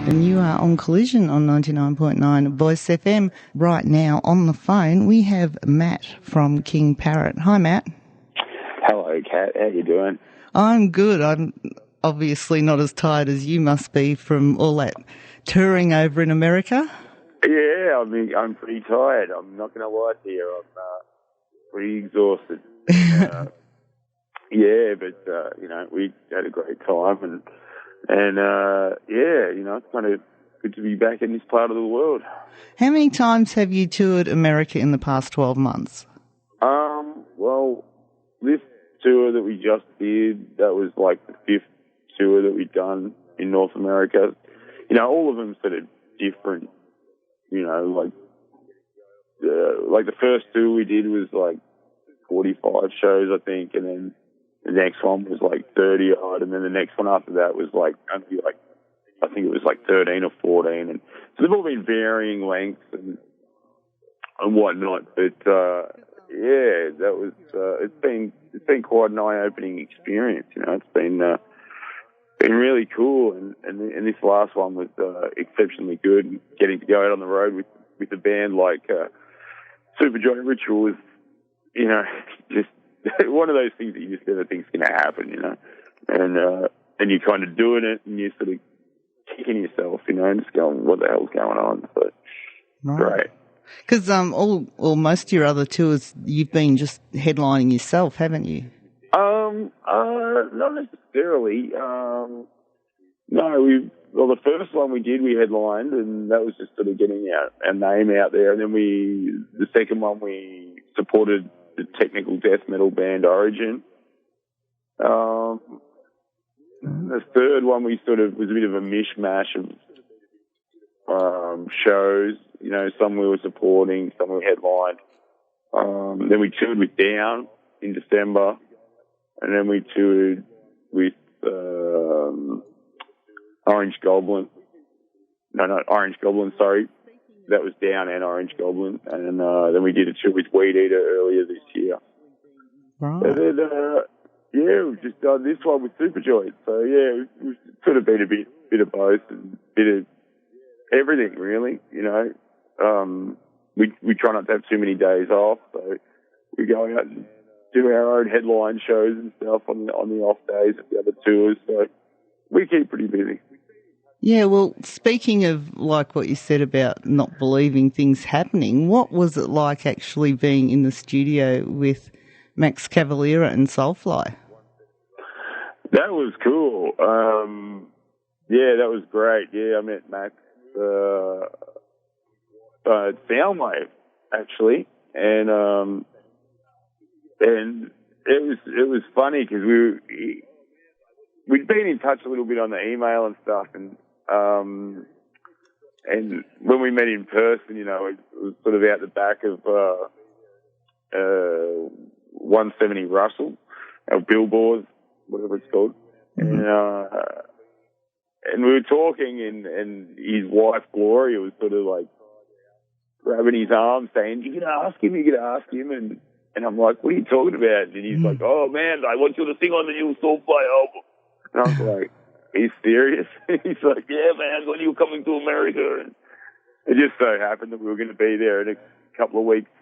And you are on Collision on 99.9 Voice FM. Right now on the phone we have Matt from King Parrot. Hi, Matt. Hello, Kat. How you doing? I'm good. I'm obviously not as tired as you must be from all that touring over in America. Yeah, I'm pretty tired. I'm not going to lie to you. I'm pretty exhausted. Yeah, but we had a great time, and it's kind of good to be back in this part of the world. How many times have you toured America in the past 12 months? Well, this tour that we just did, that was like the 5th tour that we've done in North America. All of them sort of different. Like the first tour we did was like 45 shows, I think, and then the next one was like 30 odd, and then the next one after that was like only like, I think it was like 13 or 14, and so they've all been varying lengths and whatnot. But that was it's been quite an eye-opening experience. It's been really cool, and this last one was exceptionally good. Getting to go out on the road with a band like Super Joy Ritual was, just one of those things that you just never think's going to happen, and you're kind of doing it, and you're sort of kicking yourself, and just going, what the hell's going on? So, great. Because most of your other tours, you've been just headlining yourself, haven't you? Not necessarily. No, the first one we did, we headlined, and that was just sort of getting our name out there. And then the second one, we supported the technical death metal band Origin. The third one, we sort of was a bit of a mishmash of shows. Some we were supporting, some we headlined. Then we toured with Down in December, and then we toured with Orange Goblin. No, not Orange Goblin, sorry. That was Down and Orange Goblin. And then we did a tour with Weed Eater earlier this year. Right. And then, we've just done this one with Superjoy. So, we've sort of been a bit of both and a bit of everything, really, We try not to have too many days off, so we go out and do our own headline shows and stuff on the off days of the other tours. So we keep pretty busy. Yeah, well, speaking of like what you said about not believing things happening, what was it like actually being in the studio with Max Cavalera and Soulfly? That was cool. That was great. Yeah, I met Max Soundwave actually, and it was funny because we'd been in touch a little bit on the email and stuff, and when we met in person, it was sort of out the back of 170 Russell, our billboards, whatever it's called, and we were talking, and his wife Gloria was sort of like grabbing his arm, saying, "You gotta ask him," and I'm like, "What are you talking about?" And he's like, "Oh man, I want you to sing on the new Soulfly album." And I was like, "Are you serious?" He's like, "Yeah, man, when are you coming to America?" And it just so happened that we were going to be there in a couple of weeks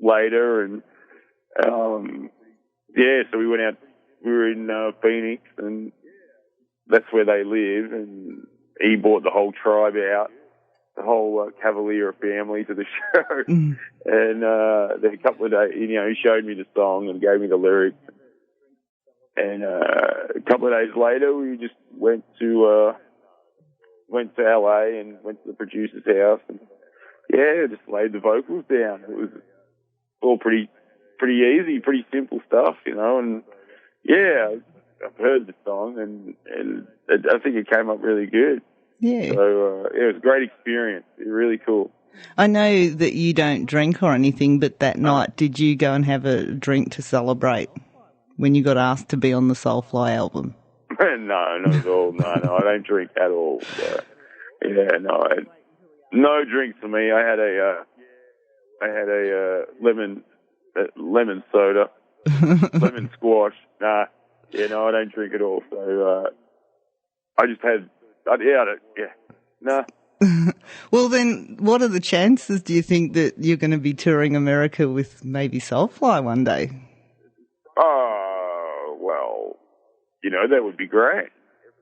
later, and so we went out. We were in Phoenix, and that's where they live, and he brought the whole tribe out, the whole Cavalier family to the show. And then a couple of days, he showed me the song and gave me the lyrics. And a couple of days later, we just went to LA and went to the producer's house, and just laid the vocals down. It was all pretty easy, pretty simple stuff, and I've heard the song, and I think it came up really good. Yeah. So, it was a great experience. It was really cool. I know that you don't drink or anything, but that night, did you go and have a drink to celebrate when you got asked to be on the Soulfly album? No, not at all. No, I don't drink at all. So, no drinks for me. I had a lemon soda, lemon squash. I don't drink at all. So I just had, No. Well, then, what are the chances, do you think, that you're going to be touring America with maybe Soulfly one day? Oh, well, that would be great.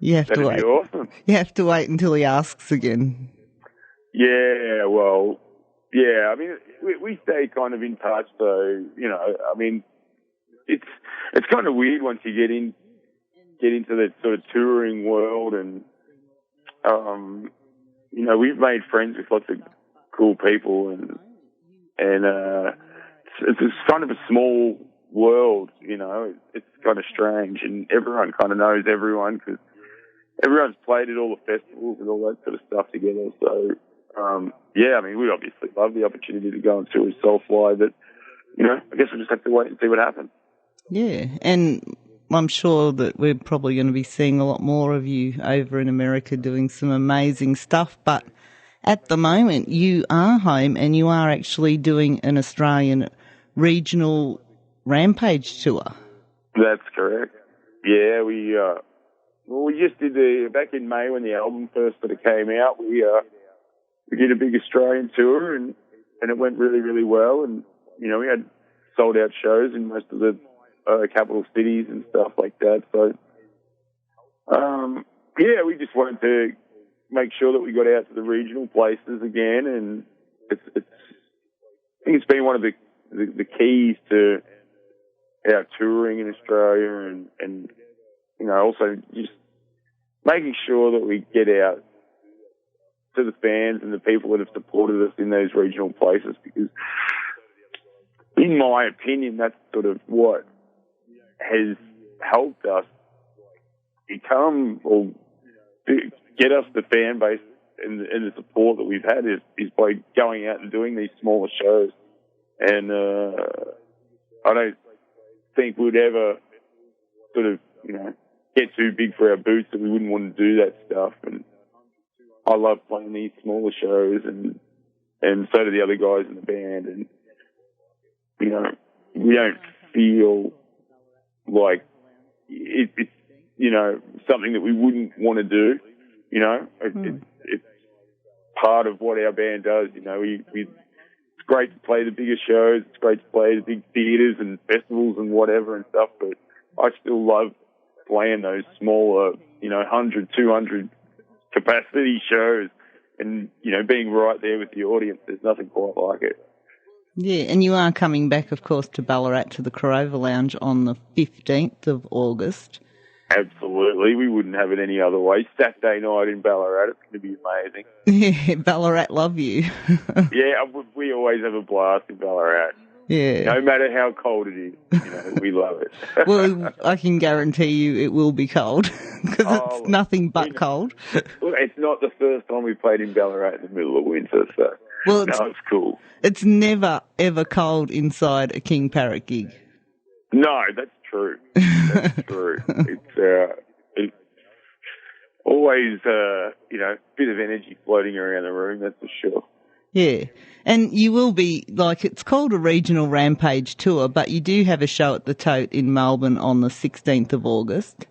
That'd be awesome. You have to wait until he asks again. Yeah, well, yeah, I mean, we stay kind of in touch, so, I mean, it's kind of weird once you get into that sort of touring world, and, we've made friends with lots of cool people, and it's kind of a small world, it's kind of strange, and everyone kind of knows everyone because everyone's played at all the festivals and all that sort of stuff together. So, I mean, we obviously love the opportunity to go and tour with Soulfly, but, I guess we'll just have to wait and see what happens. Yeah, and I'm sure that we're probably going to be seeing a lot more of you over in America doing some amazing stuff, but at the moment you are home and you are actually doing an Australian Regional Rampage Tour. That's correct. Yeah, we just did back in May when the album first sort of came out, we did a big Australian tour and it went really, really well, and, we had sold out shows in most of the capital cities and stuff like that. So, we just wanted to make sure that we got out to the regional places again, and I think it's been one of the keys to our touring in Australia, and also just making sure that we get out to the fans and the people that have supported us in those regional places, because in my opinion, that's sort of what has helped us become or get us the fan base and the support that we've had is by going out and doing these smaller shows. And I don't think we'd ever sort of, get too big for our boots that we wouldn't want to do that stuff. And I love playing these smaller shows, and so do the other guys in the band. And, we don't feel like it's, something that we wouldn't want to do, It's part of what our band does, it's great to play the biggest shows, it's great to play the big theatres and festivals and whatever and stuff, but I still love playing those smaller, 100, 200 capacity shows and, being right there with the audience. There's nothing quite like it. Yeah, and you are coming back, of course, to Ballarat to the Corova Lounge on the 15th of August. Absolutely. We wouldn't have it any other way. Saturday night in Ballarat, it's going to be amazing. Yeah, Ballarat love you. Yeah, we always have a blast in Ballarat. Yeah. No matter how cold it is, we love it. Well, I can guarantee you it will be cold, because it's nothing but cold. Look, it's not the first time we played in Ballarat in the middle of winter, so it's cool. It's never, ever cold inside a King Parrot gig. No, that's true. That's true. It's always, a bit of energy floating around the room, that's for sure. Yeah, and you will be, it's called a Regional Rampage Tour, but you do have a show at the Tote in Melbourne on the 16th of August.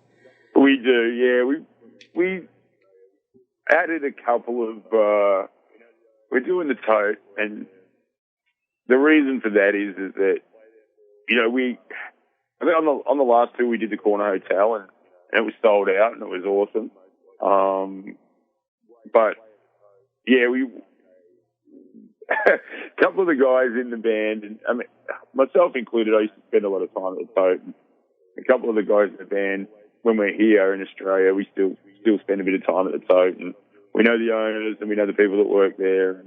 We do, yeah. We added a couple of, we're doing the Tote, and the reason for that is that, I think on the last tour we did the Corner Hotel, and it was sold out, and it was awesome. But, yeah, a couple of the guys in the band, and I mean, myself included, I used to spend a lot of time at the Tote. And a couple of the guys in the band, when we're here in Australia, we still spend a bit of time at the Tote, and we know the owners and we know the people that work there.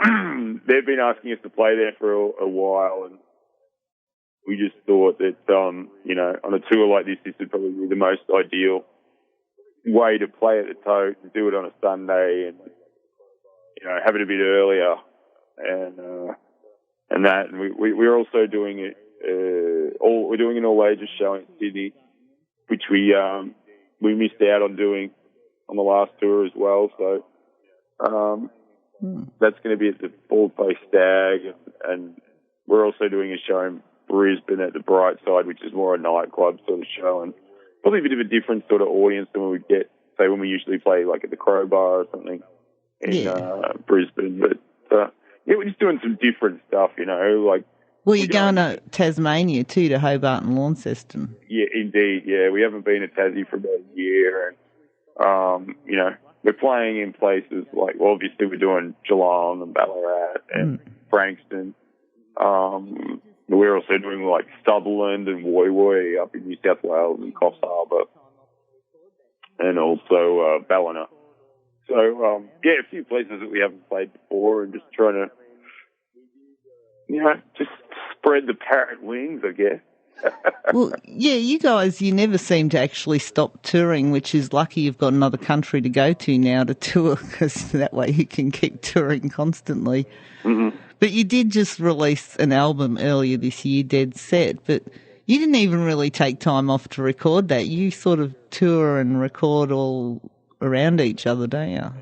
And they've been asking us to play there for a while, and we just thought that, on a tour like this would probably be the most ideal way to play at the Tote and do it on a Sunday and, have it a bit earlier and that. And we're also doing it, we're doing an all ages show in Sydney, which we missed out on doing on the last tour as well. So, that's going to be at the Baldface Stag, and we're also doing a show in Brisbane at the Bright Side, which is more a nightclub sort of show, and probably a bit of a different sort of audience than we would get say when we usually play like at the Crowbar or something in Brisbane. But yeah, we're just doing some different stuff, you know. Like, well, you're going to Tasmania too, to Hobart and Launceston. Yeah, indeed. Yeah, we haven't been to Tassie for about a year, and you know, we're playing in places like, well, obviously we're doing Geelong and Ballarat and Frankston. We're also doing like Sutherland and Woy Woy up in New South Wales and Coffs Harbour, and also Ballina. So yeah, a few places that we haven't played before, and just trying to, you know, just spread the parrot wings, I guess. Well, yeah, you guys, you never seem to actually stop touring, which is lucky you've got another country to go to now to tour, because that way you can keep touring constantly. Mm-hmm. But you did just release an album earlier this year, Dead Set, but you didn't even really take time off to record that. You sort of tour and record all around each other, don't you?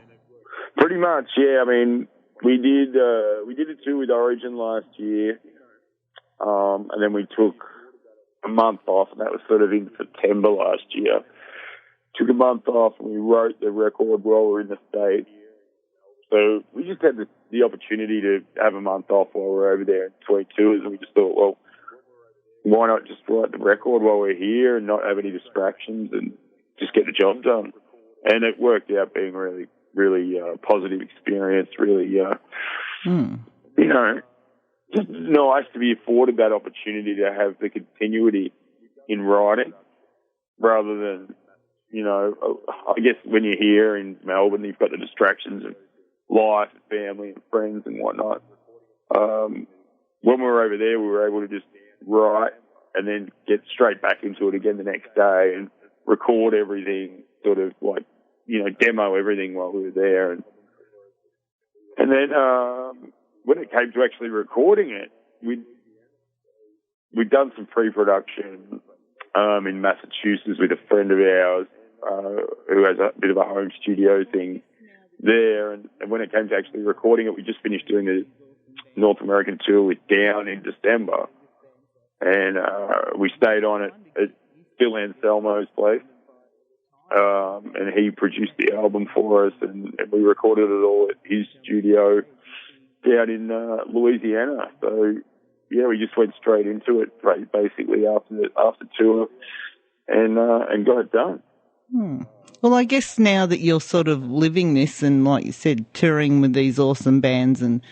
Pretty much, yeah. I mean, we did a tour with Origin last year, and then we took a month off, and that was sort of in September last year. Took a month off, and we wrote the record while we were in the States. So we just had the opportunity to have a month off while we were over there in between tours, and we just thought, well, why not just write the record while we're here and not have any distractions and just get the job done? And it worked out being really, really positive experience, really, you know, just nice to be afforded that opportunity to have the continuity in writing rather than, you know, I guess when you're here in Melbourne, you've got the distractions of life and family and friends and whatnot. When we were over there, we were able to just write and then get straight back into it again the next day and record everything, sort of like, you know, demo everything while we were there. And then when it came to actually recording it, we'd done some pre-production in Massachusetts with a friend of ours who has a bit of a home studio thing there. And when it came to actually recording it, we just finished doing the North American tour with Down in December. And we stayed on at Phil Anselmo's place. And he produced the album for us, and we recorded it all at his studio down in Louisiana. So, yeah, we just went straight into it basically after tour and got it done. Well, I guess now that you're sort of living this and, like you said, touring with these awesome bands and,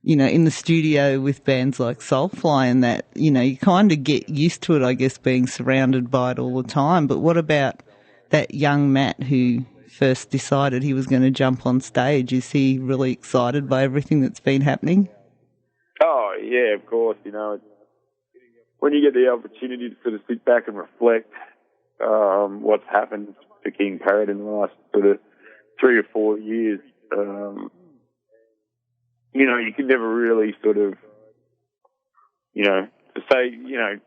you know, in the studio with bands like Soulfly and that, you know, you kind of get used to it, I guess, being surrounded by it all the time. But what about that young Matt who first decided he was going to jump on stage? Is he really excited by everything that's been happening? Oh, yeah, of course. You know, when you get the opportunity to sort of sit back and reflect what's happened to King Parrot in the last sort of 3 or 4 years, you know, you can never really sort of, you know, to say, you know,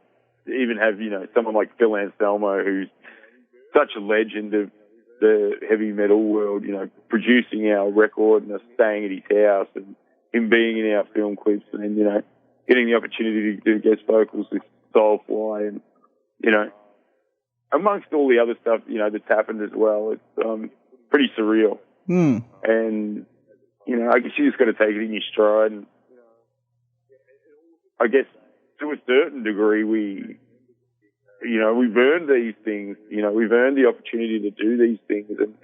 even have, you know, someone like Phil Anselmo, who's such a legend of the heavy metal world, you know, producing our record and us staying at his house and him being in our film clips and then, you know, getting the opportunity to do guest vocals with Soulfly and, you know, amongst all the other stuff, you know, that's happened as well. It's pretty surreal. And, you know, I guess you just got to take it in your stride. And I guess to a certain degree, we've earned these things. You know, we've earned the opportunity to do these things, and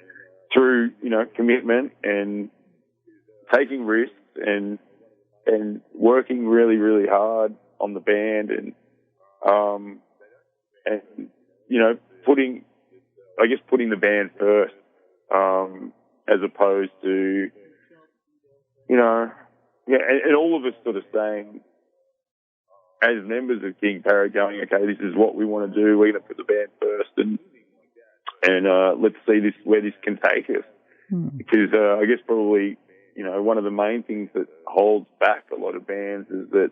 through, you know, commitment and taking risks and working really, really hard on the band and you know, putting the band first, as opposed to, you know, yeah, and all of us sort of saying, as members of King Parrot, going, okay, this is what we want to do. We're going to put the band first, and let's see where this can take us. Because I guess probably, you know, one of the main things that holds back a lot of bands is that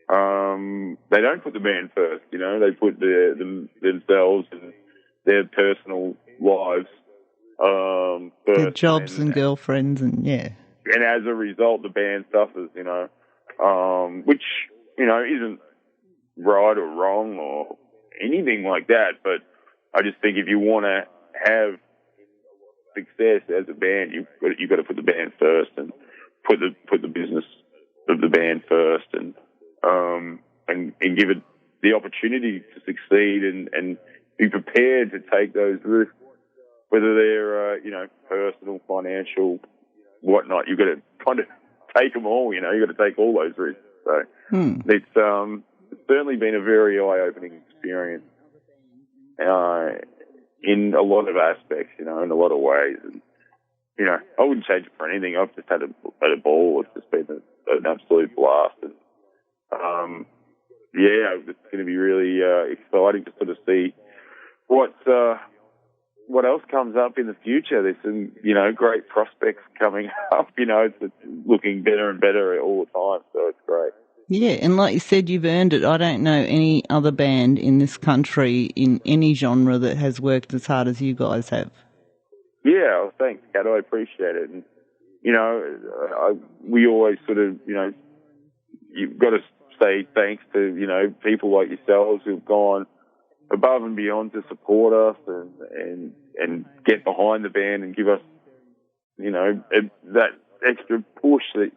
they don't put the band first. You know, they put themselves and their personal lives first. Their jobs and girlfriends and, yeah. And as a result, the band suffers, you know, which, you know, isn't right or wrong or anything like that. But I just think if you want to have success as a band, you've got to put the band first and put the business of the band first, and give it the opportunity to succeed and be prepared to take those risks, whether they're personal, financial, whatnot. You've got to kind of take them all. You've got to take all those risks. So it's certainly been a very eye-opening experience in a lot of aspects, in a lot of ways. And, I wouldn't change it for anything. I've just had a ball. It's just been an absolute blast. And, it's going to be really exciting to sort of see what else comes up in the future. There's some, great prospects coming up. It's looking better and better all the time, so it's great. Yeah, and like you said, you've earned it. I don't know any other band in this country in any genre that has worked as hard as you guys have. Yeah, well, thanks, Kat. I appreciate it. And, we always sort of, you've got to say thanks to, people like yourselves who've gone above and beyond to support us and get behind the band and give us, that extra push that,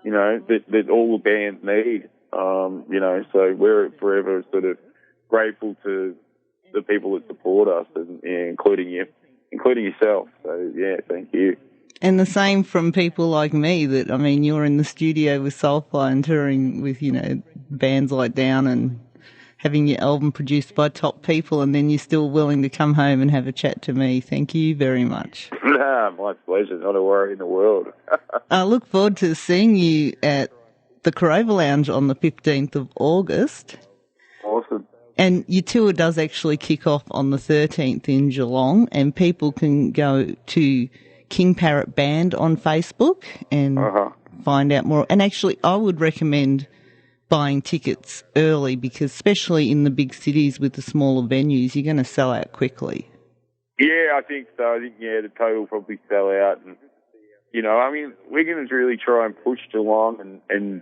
that all the bands need. So we're forever sort of grateful to the people that support us, and including yourself. So, yeah, thank you. And the same from people like me that, you're in the studio with Soulfly and touring with, bands like Down and having your album produced by top people, and then you're still willing to come home and have a chat to me. Thank you very much. My pleasure. Not a worry in the world. I look forward to seeing you at the Corova Lounge on the 15th of August. Awesome. And your tour does actually kick off on the 13th in Geelong, and people can go to King Parrot Band on Facebook and find out more. And actually, I would recommend buying tickets early, because especially in the big cities with the smaller venues, you're going to sell out quickly. Yeah, I think so. I think, the total will probably sell out. And, we're going to really try and push Geelong and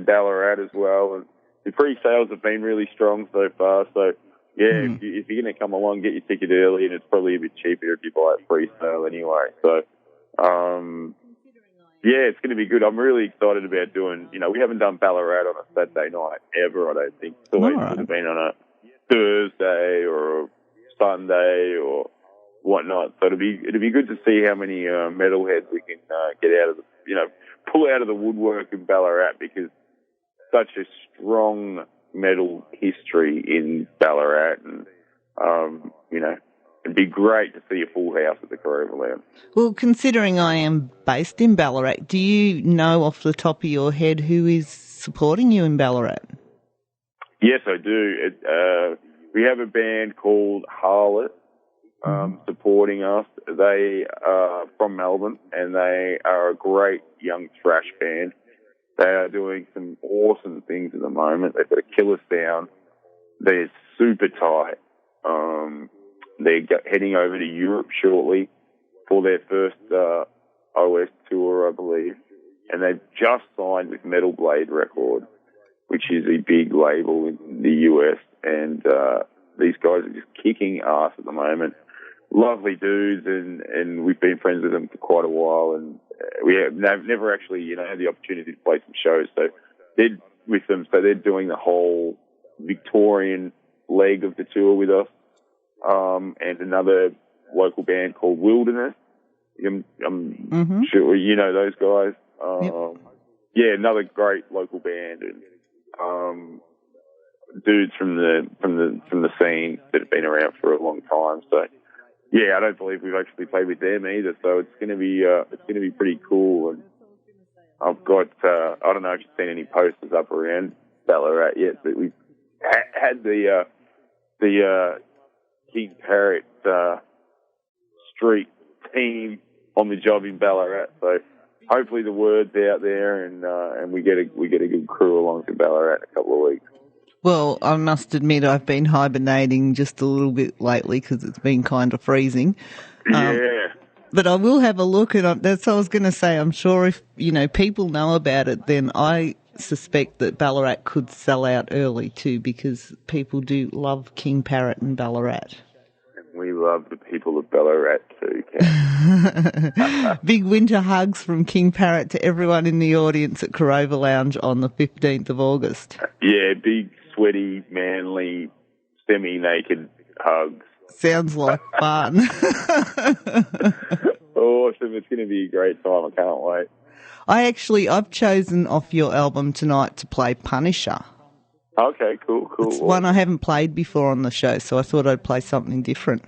Ballarat as well. And the pre-sales have been really strong so far. So, if you're going to come along, get your ticket early, and it's probably a bit cheaper if you buy it pre-sale anyway. So, it's going to be good. I'm really excited about doing, we haven't done Ballarat on a Saturday night ever, I don't think. It's always sort of been on a Thursday or a Sunday or whatnot. So it'll be good to see how many metalheads we can get out of the, pull out of the woodwork in Ballarat, because such a strong metal history in Ballarat, and it'd be great to see a full house at the Corova Lounge. Well, considering I am based in Ballarat, do you know off the top of your head who is supporting you in Ballarat? Yes, I do. We have a band called Harlot supporting us. They are from Melbourne, and they are a great young thrash band. They are doing some awesome things at the moment. They've got a killer sound. They're super tight. They're heading over to Europe shortly for their first OS tour, I believe. And they've just signed with Metal Blade Records, which is a big label in the US. And these guys are just kicking ass at the moment. Lovely dudes, and we've been friends with them for quite a while. And they've never actually, had the opportunity to play some shows. So they're with them. So they're doing the whole Victorian leg of the tour with us. And another local band called Wilderness. I'm sure you know those guys. Yeah, another great local band, and dudes from the scene that have been around for a long time. So yeah, I don't believe we've actually played with them either. So it's going to be pretty cool. And I've got I don't know if you've seen any posters up around Ballarat yet, but we've had the King Parrot street team on the job in Ballarat. So hopefully the word's out there, and we get a good crew along to Ballarat in a couple of weeks. Well, I must admit I've been hibernating just a little bit lately because it's been kind of freezing. But I will have a look, and that's what I was going to say. I'm sure if, people know about it, then I suspect that Ballarat could sell out early too, because people do love King Parrot and Ballarat. We love the people of Ballarat too, Ken. Big winter hugs from King Parrot to everyone in the audience at Corova Lounge on the 15th of August. Yeah, big, sweaty, manly, semi-naked hugs. Sounds like fun. Awesome. It's going to be a great time. I can't wait. I've chosen off your album tonight to play Punisher. Okay, cool. It's one I haven't played before on the show, so I thought I'd play something different.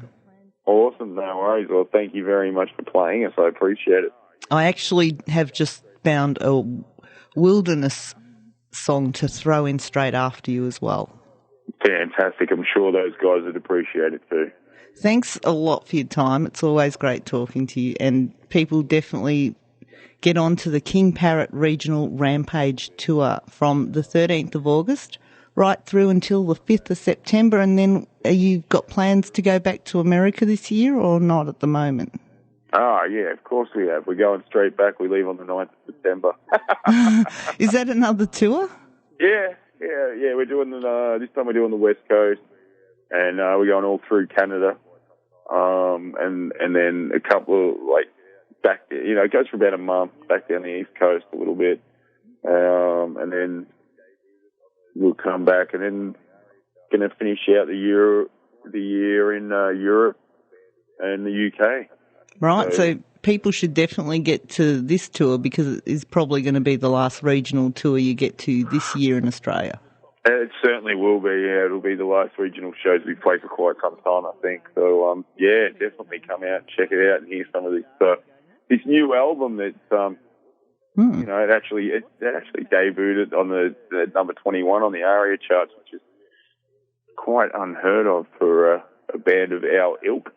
Awesome, no worries. Well, thank you very much for playing us. I appreciate it. I actually have just found a wilderness song to throw in straight after you as well. Fantastic. I'm sure those guys would appreciate it too. Thanks a lot for your time. It's always great talking to you, and people definitely get on to the King Parrot Regional Rampage Tour from the 13th of August right through until the 5th of September, and then you've got plans to go back to America this year or not at the moment? Oh, yeah, of course we have. We're going straight back. We leave on the 9th of September. Is that another tour? Yeah. We're doing this time we're doing the West Coast, and we're going all through Canada, and then a couple of, like, back, it goes for about a month, back down the East Coast a little bit, and then we'll come back and then going to finish out the year in Europe and the UK. Right, so people should definitely get to this tour because it is probably going to be the last regional tour you get to this year in Australia. It certainly will be, yeah. It'll be the last regional shows we play for quite some time, I think. So, definitely come out and check it out and hear some of this new album that, it actually debuted on the number 21 on the ARIA charts, which is quite unheard of for a band of our ilk.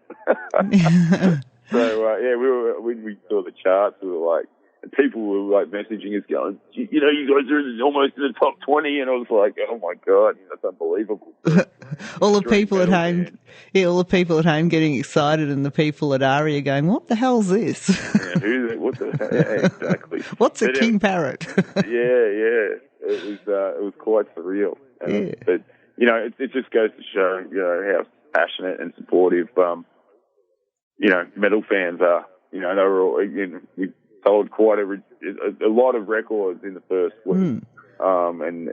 So, when we saw the charts, we were like, and people were like messaging us going, you guys are almost in the top 20, and I was like, oh my God, that's unbelievable. All the people at home getting excited, and the people at ARIA going, what the hell's this? Exactly. What's a King Parrot? Yeah. It was quite surreal. But, it just goes to show, how passionate and supportive, metal fans are. They were all, we sold quite a lot of records in the first week. And,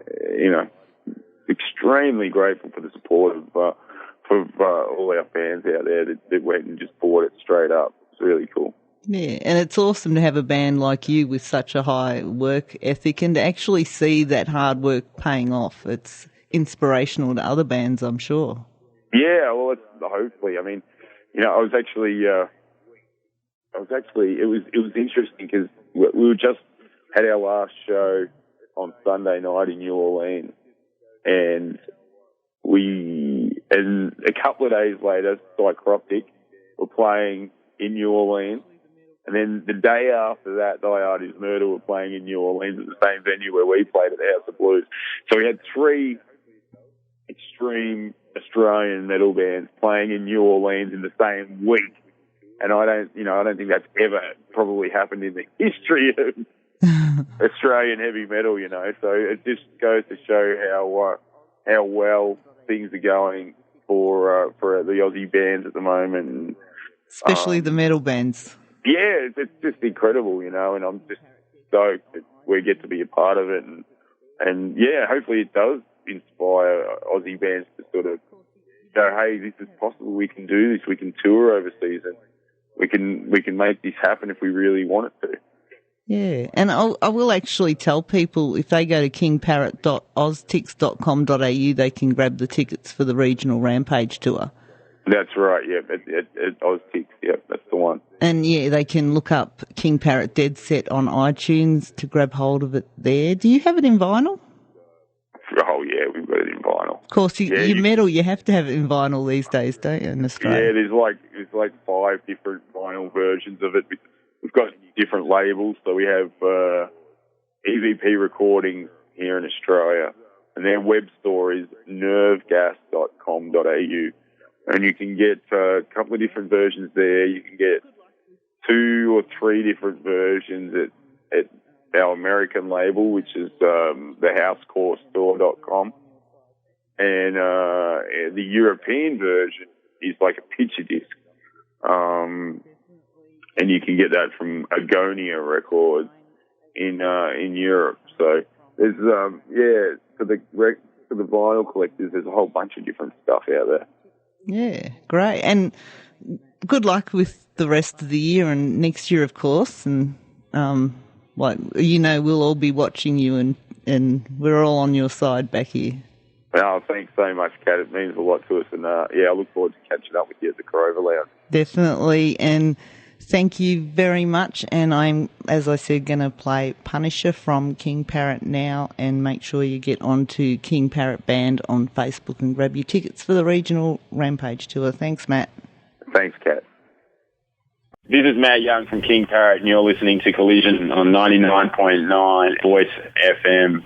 extremely grateful for the support of all our fans out there that went and just bought it straight up. It's really cool. Yeah, and it's awesome to have a band like you with such a high work ethic and to actually see that hard work paying off. It's inspirational to other bands, I'm sure. Yeah, well, hopefully. I mean, it was interesting because we just had our last show on Sunday night in New Orleans, and a couple of days later, Psychroptic were playing in New Orleans, and then the day after that, Die Artist Murder were playing in New Orleans at the same venue where we played at the House of Blues. So we had three extreme Australian metal bands playing in New Orleans in the same week. And I don't think that's ever probably happened in the history of Australian heavy metal, So it just goes to show how well things are going for the Aussie bands at the moment. And, especially the metal bands. Yeah, it's just incredible, and I'm just stoked that we get to be a part of it. And hopefully it does inspire Aussie bands to sort of go, hey, this is possible, we can do this, we can tour overseas, and we can make this happen if we really want it to. Yeah, and I will actually tell people if they go to kingparrot.oztix.com.au, they can grab the tickets for the Regional Rampage Tour. That's right, yeah, at OzTix, yeah, that's the one. And they can look up King Parrot Dead Set on iTunes to grab hold of it there. Do you have it in vinyl? Oh, yeah, we've got it in vinyl. Of course, metal, you have to have it in vinyl these days, don't you, in Australia? Yeah, there's like 5 different vinyl versions of it. We've got different labels, so we have EVP Recordings here in Australia, and their web store is nervegas.com.au, and you can get a couple of different versions there. You can get 2 or 3 different versions at our American label, which is thehousecorestore.com, and the European version is like a picture disc. And you can get that from Agonia Records in Europe. So there's for the vinyl collectors, there's a whole bunch of different stuff out there. Yeah, great. And good luck with the rest of the year and next year, of course. And we'll all be watching you, and we're all on your side back here. Oh, thanks so much, Kat. It means a lot to us. And I look forward to catching up with you at the Corova Lounge. Definitely. And thank you very much. And I'm, as I said, going to play Punisher from King Parrot now, and make sure you get onto King Parrot Band on Facebook and grab your tickets for the Regional Rampage Tour. Thanks, Matt. Thanks, Kat. This is Matt Young from King Parrot, and you're listening to Collision on 99.9 Voice FM.